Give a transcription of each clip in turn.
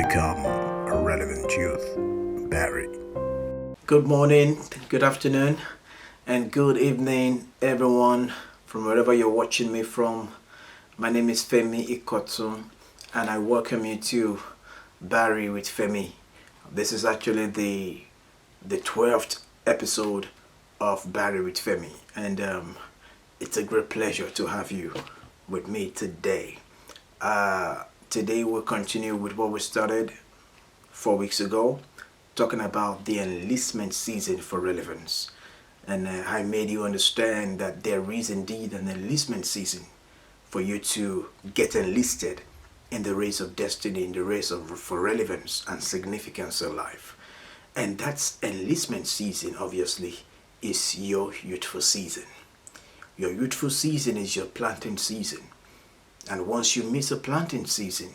Become a relevant youth. BARY. Good morning, good afternoon, and good evening, everyone, from wherever you're watching me from. My name is Femi Ikotun, and I welcome you to BARY with Femi. This is actually the 12th episode of BARY with Femi, and it's a great pleasure to have you with me today. Today we'll continue with what we started 4 weeks ago, talking about the enlistment season for relevance. And I made you understand that there is indeed an enlistment season for you to get enlisted in the race of destiny, in the race for relevance and significance in life. And that's enlistment season, obviously, is your youthful season. Your youthful season is your planting season. And once you miss a planting season,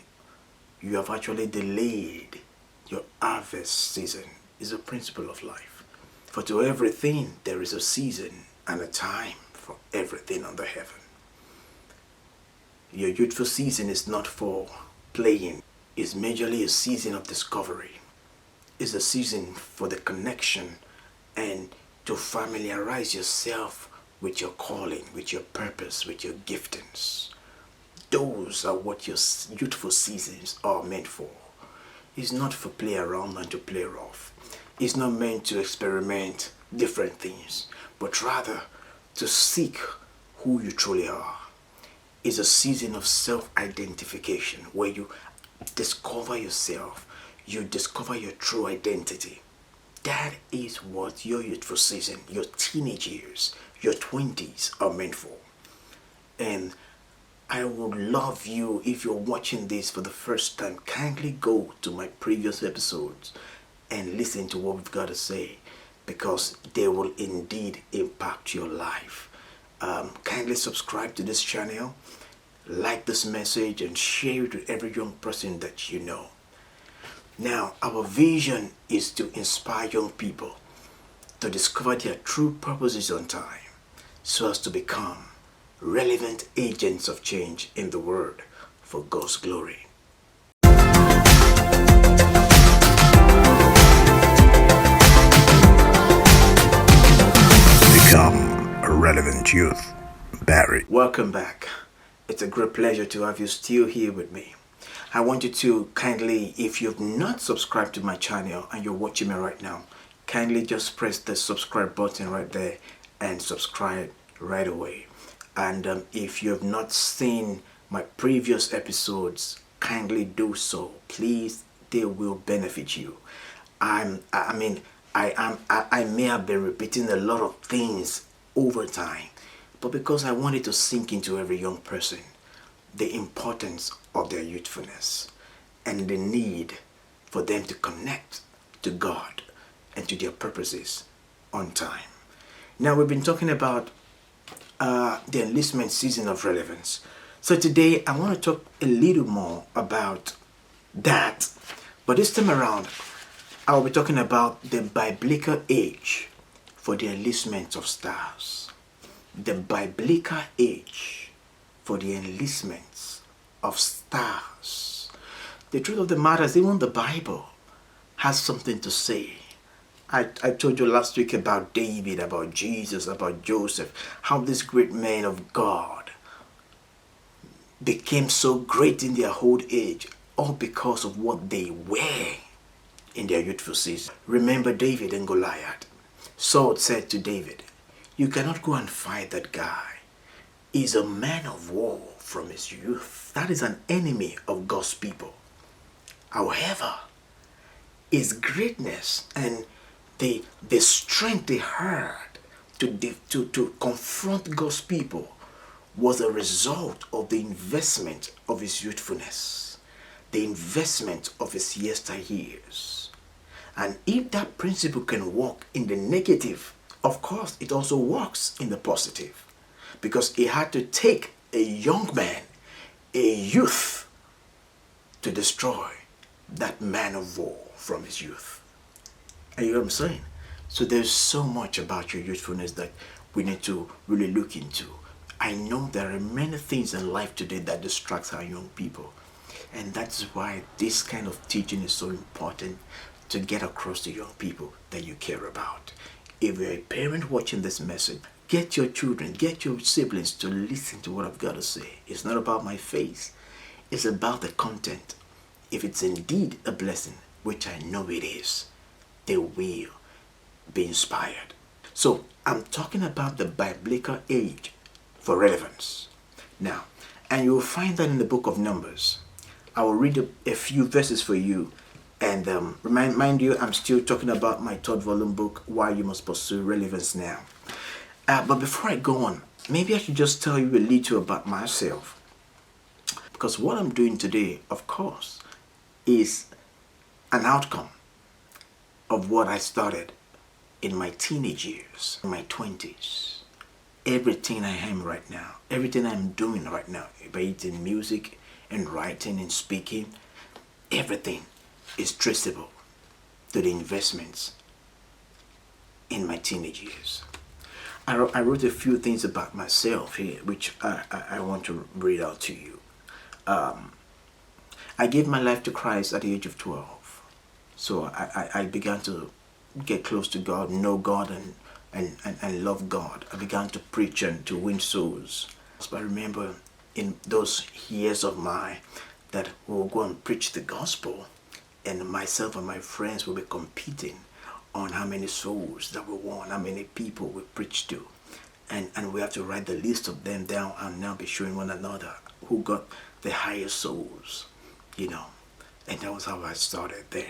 you have actually delayed your harvest season. Is a principle of life. For to everything there is a season and a time for everything under heaven. Your youthful season is not for playing. It's majorly a season of discovery. It's a season for the connection and to familiarize yourself with your calling, with your purpose, with your giftings. Those are what your youthful seasons are meant for. It's not for play around and to play rough. It's not meant to experiment different things, but rather to seek who you truly are. It's a season of self-identification where you discover yourself, you discover your true identity. That is what your youthful season, your teenage years, your 20s are meant for. And I would love you, if you're watching this for the first time, kindly go to my previous episodes and listen to what we've got to say, because they will indeed impact your life. Kindly subscribe to this channel, like this message, and share it with every young person that you know. Now, our vision is to inspire young people to discover their true purposes on time, so as to become relevant agents of change in the world for God's glory. Become a relevant youth. BARY. Welcome back. It's a great pleasure to have you still here with me. I want you to kindly, if you've not subscribed to my channel and you're watching me right now, kindly just press the subscribe button right there and subscribe right away. And if you have not seen my previous episodes, kindly do so. Please, they will benefit you. I may have been repeating a lot of things over time, but because I wanted to sink into every young person the importance of their youthfulness and the need for them to connect to God and to their purposes on time. Now, we've been talking about the enlistment season of relevance. So today I want to talk a little more about that, but this time around I will be talking about the biblical age for the enlistment of stars. The biblical age for the enlistments of stars. The truth of the matter is, even the Bible has something to say. I told you last week about David, about Jesus, about Joseph, how these great men of God became so great in their old age, all because of what they were in their youthful season. Remember David and Goliath. Saul said to David, "You cannot go and fight that guy. He's a man of war from his youth." That is an enemy of God's people. However, his greatness and the strength they had to confront God's people was a result of the investment of his youthfulness, the investment of his yesteryears. And if that principle can work in the negative, of course it also works in the positive, because he had to take a young man, a youth, to destroy that man of war from his youth. And you know what I'm saying? So there's so much about your youthfulness that we need to really look into. I know there are many things in life today that distracts our young people. And that's why this kind of teaching is so important to get across to young people that you care about. If you're a parent watching this message, get your children, get your siblings to listen to what I've got to say. It's not about my face, it's about the content. If it's indeed a blessing, which I know it is, they will be inspired. So I'm talking about the biblical age for relevance. Now, and you will find that in the book of Numbers. I will read a few verses for you. And mind you, I'm still talking about my third volume book, Why You Must Pursue Relevance Now. But before I go on, maybe I should just tell you a little about myself. Because what I'm doing today, of course, is an outcome of what I started in my teenage years, in my 20s. Everything I am right now, everything I'm doing right now, be it in music, in writing, in speaking, everything is traceable to the investments in my teenage years. I wrote a few things about myself here, which I want to read out to you. I gave my life to Christ at the age of 12. So I began to get close to God, know God, and love God. I began to preach and to win souls. But I remember in those years of mine that we will go and preach the gospel, and myself and my friends will be competing on how many souls that we won, how many people we preached to. And we have to write the list of them down and now be showing one another who got the highest souls, you know. And that was how I started then.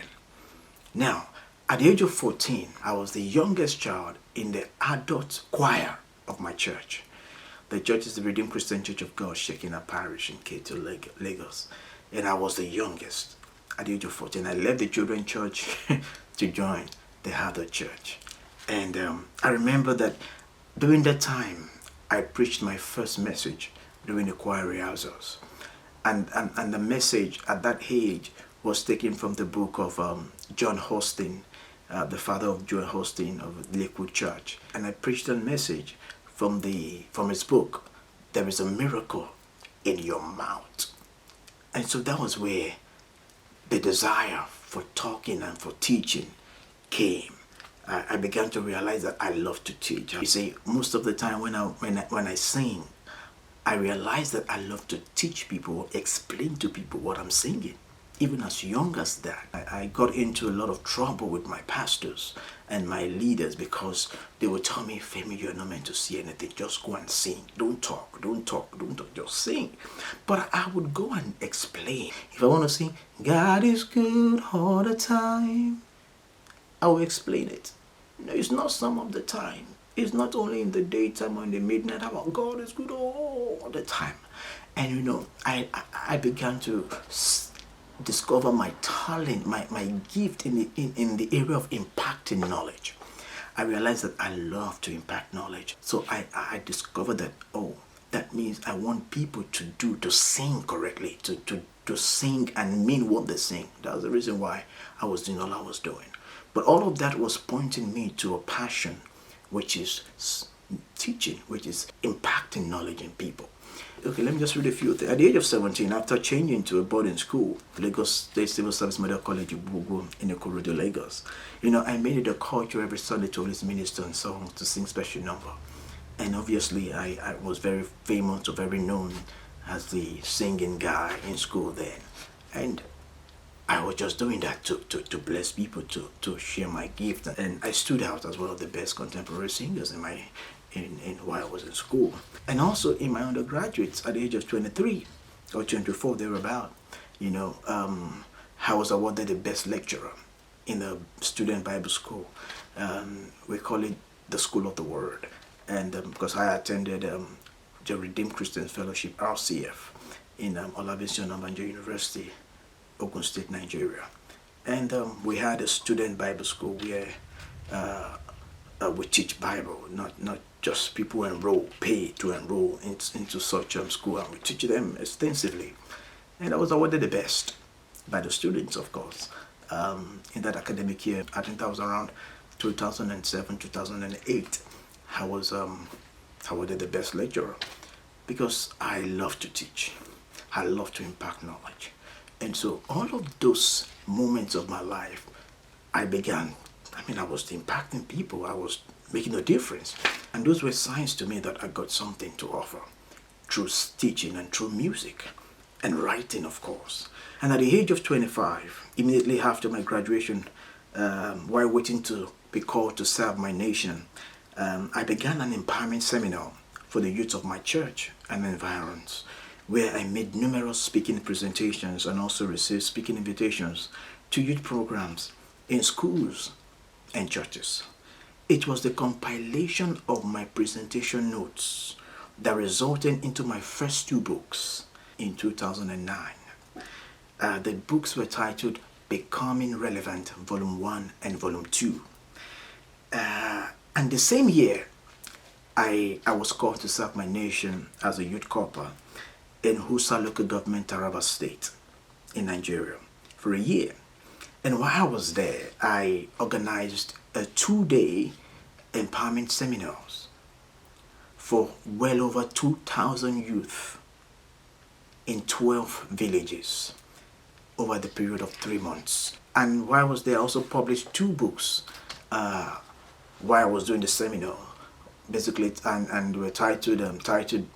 Now, at the age of 14, I was the youngest child in the adult choir of my church. The church is the Redeemed Christian Church of God, Shekinah Parish in Ikotun, Lagos. And I was the youngest. At the age of 14, I left the children's church to join the adult church. And I remember that during that time, I preached my first message during the choir rehearsals. And the message at that age was taken from the book of John Hostin, the father of John Hostin of Lakewood Church. And I preached a message from his book, There is a Miracle in Your Mouth. And so that was where the desire for talking and for teaching came. I began to realize that I love to teach. You see, most of the time when I sing, I realize that I love to teach people, explain to people what I'm singing. Even as young as that, I got into a lot of trouble with my pastors and my leaders because they would tell me, Femi, you're not meant to say anything. Just go and sing. Don't talk, just sing. But I would go and explain. If I want to sing, God is good all the time, I will explain it. No, it's not some of the time. It's not only in the daytime or in the midnight hour. God is good all the time. And you know, I began to discover my talent, my gift in the area of impacting knowledge. I realized that I love to impact knowledge. So I discovered that, that means I want people to sing correctly, to sing and mean what they sing. That was the reason why I was doing all I was doing. But all of that was pointing me to a passion, which is teaching, which is impacting knowledge in people. Okay, let me just read a few things. At the age of 17, after changing to a boarding school, Lagos State Civil Service Model College in Ikotun, Lagos, you know, I made it a culture every Sunday to always minister and song, to sing special number. And obviously, I was very famous or very known as the singing guy in school then. And I was just doing that to bless people, to share my gift. And I stood out as one of the best contemporary singers in while I was in school. And also in my undergraduates at the age of 23 or 24 thereabout, you know, I was awarded the best lecturer in the student Bible school. We call it the School of the Word. And because I attended the Redeemed Christian Fellowship, RCF, in Olabisi Onabanjo University, Ogun State, Nigeria. And we had a student Bible school where we teach Bible, not just people pay to enroll into such school, and we teach them extensively. And I was awarded the best by the students, of course, in that academic year. I think that was around 2007, 2008. I was awarded the best lecturer because I love to teach. I love to impact knowledge. And so all of those moments of my life, I was impacting people. I was making a difference. And those were signs to me that I got something to offer through teaching and through music and writing, of course. And at the age of 25, immediately after my graduation, while waiting to be called to serve my nation, I began an empowerment seminar for the youth of my church and environs, where I made numerous speaking presentations and also received speaking invitations to youth programs in schools and churches. It was the compilation of my presentation notes that resulted into my first two books in 2009. The books were titled Becoming Relevant, Volume 1 and Volume 2. And the same year, I was called to serve my nation as a youth corper in Husa local government, Taraba State in Nigeria for a year. And while I was there, I organized a 2-day empowerment seminars for well over 2,000 youth in 12 villages over the period of 3 months. And while I was there, I also published 2 books while I was doing the seminar, basically, and were titled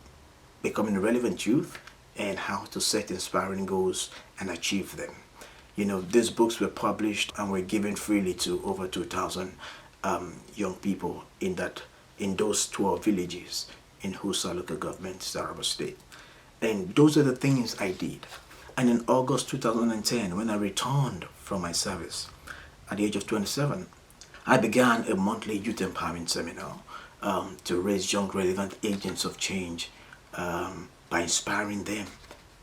Becoming Relevant Youth and How to Set Inspiring Goals and Achieve Them. These books were published and were given freely to over 2,000 young people in those 12 villages in Husa local government, Taraba State. And those are the things I did. And in August 2010, when I returned from my service at the age of 27, I began a monthly youth empowerment seminar to raise young relevant agents of change by inspiring them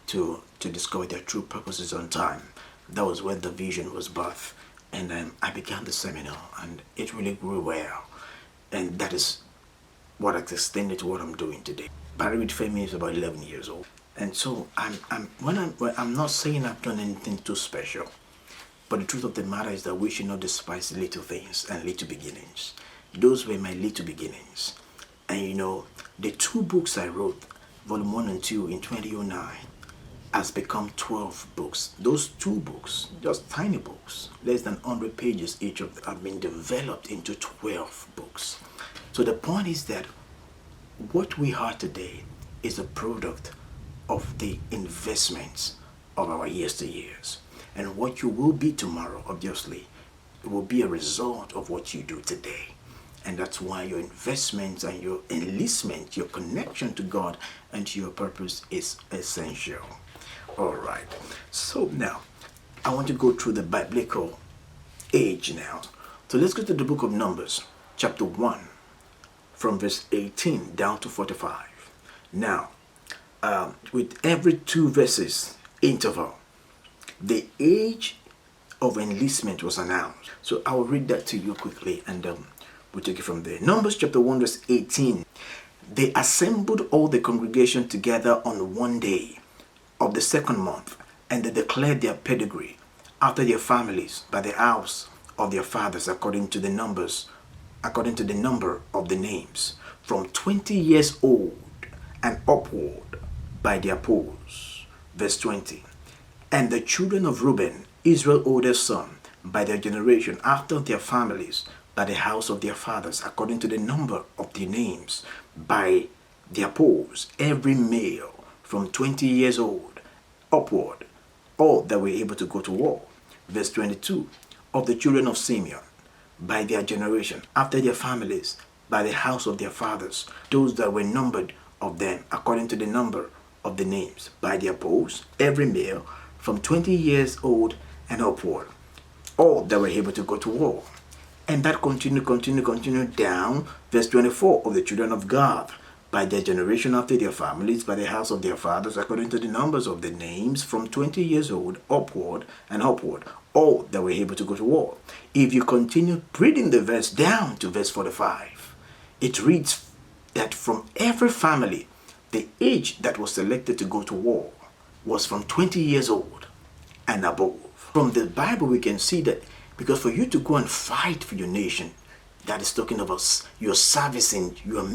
to discover their true purposes on time. That was when the vision was birthed. And I began the seminar, and it really grew well. And that is what has extended to what I'm doing today. BARY with Femi is about 11 years old. And so I'm not saying I've done anything too special, but the truth of the matter is that we should not despise little things and little beginnings. Those were my little beginnings. And the 2 books I wrote, Volume 1 and 2 in 2009, has become 12 books. Those 2 books, just tiny books, less than 100 pages each of them, have been developed into 12 books. So the point is that what we are today is a product of the investments of our yesteryears. And what you will be tomorrow, obviously, will be a result of what you do today. And that's why your investments and your enlistment, your connection to God and to your purpose is essential. All right. So now, I want to go through the biblical age now. So let's go to the book of Numbers, chapter 1, from verse 18 down to 45. Now, with every 2 verses interval, the age of enlistment was announced. So I will read that to you quickly, and we'll take it from there. Numbers chapter 1 verse 18. They assembled all the congregation together on one day of the 2nd month, and they declared their pedigree after their families by the house of their fathers according to the number of the names, from 20 years old and upward by their polls. Verse 20. And the children of Reuben, Israel's oldest son, by their generation after their families, by the house of their fathers, according to the number of their names, by their polls, every male from 20 years old upward, all that were able to go to war. Verse 22. Of the children of Simeon, by their generation after their families, by the house of their fathers, those that were numbered of them, according to the number of the names, by their polls, every male from 20 years old and upward, all that were able to go to war. And that continued down. Verse 24. Of the children of Gad, by their generation after their families, by the house of their fathers, according to the numbers of the names, from 20 years old upward, all that were able to go to war. If you continue reading the verse down to verse 45, it reads that from every family, the age that was selected to go to war was from 20 years old and above. From the Bible, we can see that, because for you to go and fight for your nation, that is talking about you're servicing, you are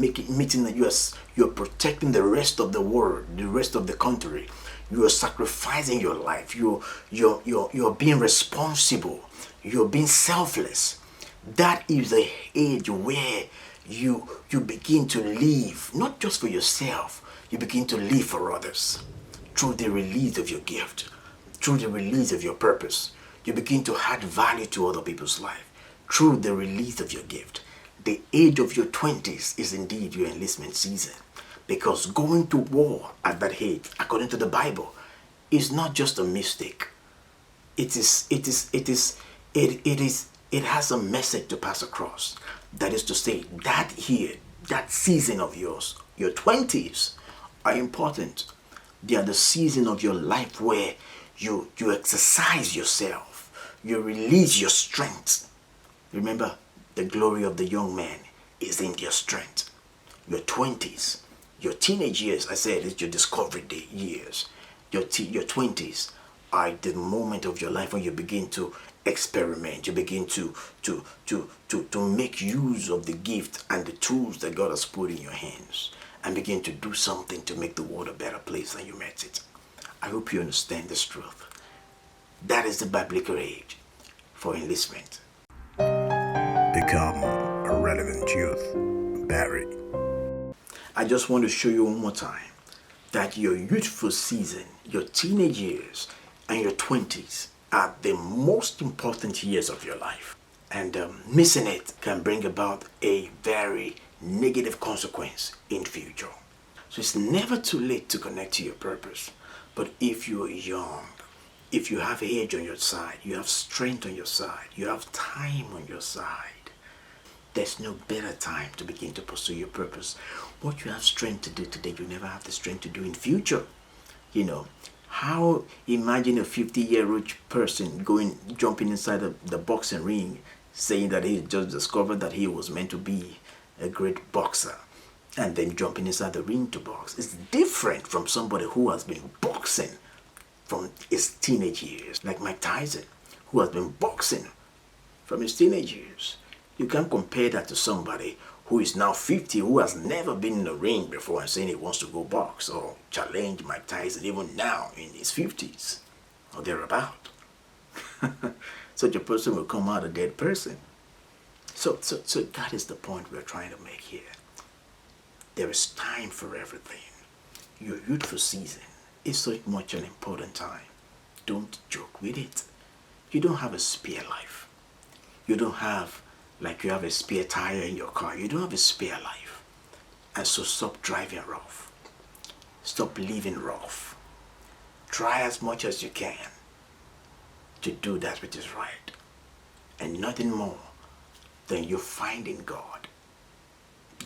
you're protecting the rest of the world, the rest of the country. You are sacrificing your life. You're being responsible. You're being selfless. That is the age where you begin to live, not just for yourself, you begin to live for others. Through the release of your gift, through the release of your purpose, you begin to add value to other people's life. Through the release of your gift. The age of your 20s is indeed your enlistment season. Because going to war at that age, according to the Bible, is not just a mistake. It has a message to pass across. That is to say, that season of yours, your 20s, are important. They are the season of your life where you exercise yourself. You release your strength. Remember, the glory of the young man is in your strength. Your 20s, your teenage years, I said, it's your discovery day years. Your 20s are the moment of your life when you begin to experiment. You begin to make use of the gift and the tools that God has put in your hands, and begin to do something to make the world a better place than you met it. I hope you understand this truth. That is the biblical age for enlistment. Become a relevant youth. BARY. I just want to show you one more time that your youthful season, your teenage years, and your 20s are the most important years of your life. And missing it can bring about a very negative consequence in future. So it's never too late to connect to your purpose. But if you are young, if you have age on your side, you have strength on your side, you have time on your side, there's no better time to begin to pursue your purpose. What you have strength to do today, you never have the strength to do in future. You know, how imagine a 50-year-old person jumping inside the boxing ring, saying that he just discovered that he was meant to be a great boxer, and then jumping inside the ring to box. It's different from somebody who has been boxing from his teenage years, like Mike Tyson, who has been boxing from his teenage years. You can't compare that to somebody who is now 50, who has never been in the ring before, and saying he wants to go box or challenge Mike Tyson even now in his 50s or thereabout. Such a person will come out a dead person. So that is the point we're trying to make here. There is time for everything. Your youthful season is so much an important time. Don't joke with it. You don't have a spare life. You don't have, like you have a spare tire in your car. You don't have a spare life. And so stop driving rough. Stop living rough. Try as much as you can to do that which is right. And nothing more than you find in God.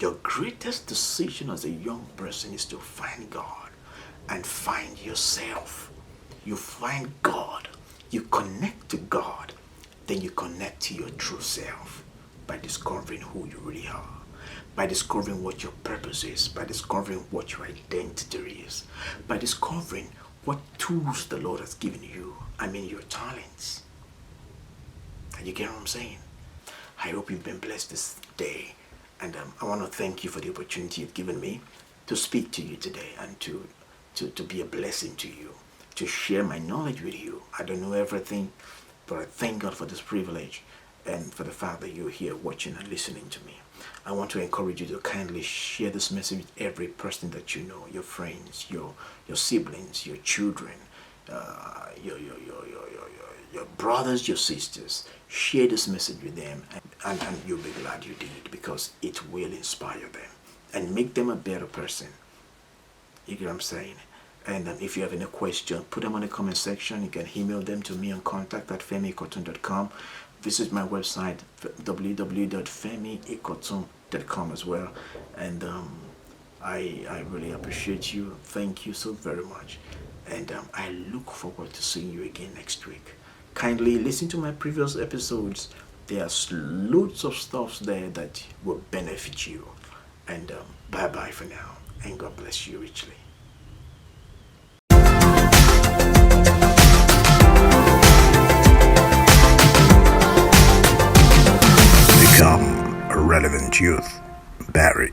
Your greatest decision as a young person is to find God and find yourself. You find God. You connect to God. Then you connect to your true self by discovering who you really are, by discovering what your purpose is, by discovering what your identity is, by discovering what tools the Lord has given you. I mean your talents. And you get what I'm saying? I hope you've been blessed this day. And I want to thank you for the opportunity you've given me to speak to you today and to be a blessing to you, to share my knowledge with you. I don't know everything, but I thank God for this privilege and for the fact that you're here watching and listening to me. I want to encourage you to kindly share this message with every person that you know, your friends, your siblings, your children, your brothers, your sisters. Share this message with them, and you'll be glad you did, because it will inspire them and make them a better person. You get what I'm saying? And if you have any question, put them on the comment section. You can email them to me on contact@femiikotun.com. Visit my website, www.femiikotun.com as well. And I really appreciate you. Thank you so very much. And I look forward to seeing you again next week. Kindly listen to my previous episodes. There's loads of stuff there that will benefit you. And bye-bye for now. And God bless you richly. Become a relevant youth. BARY.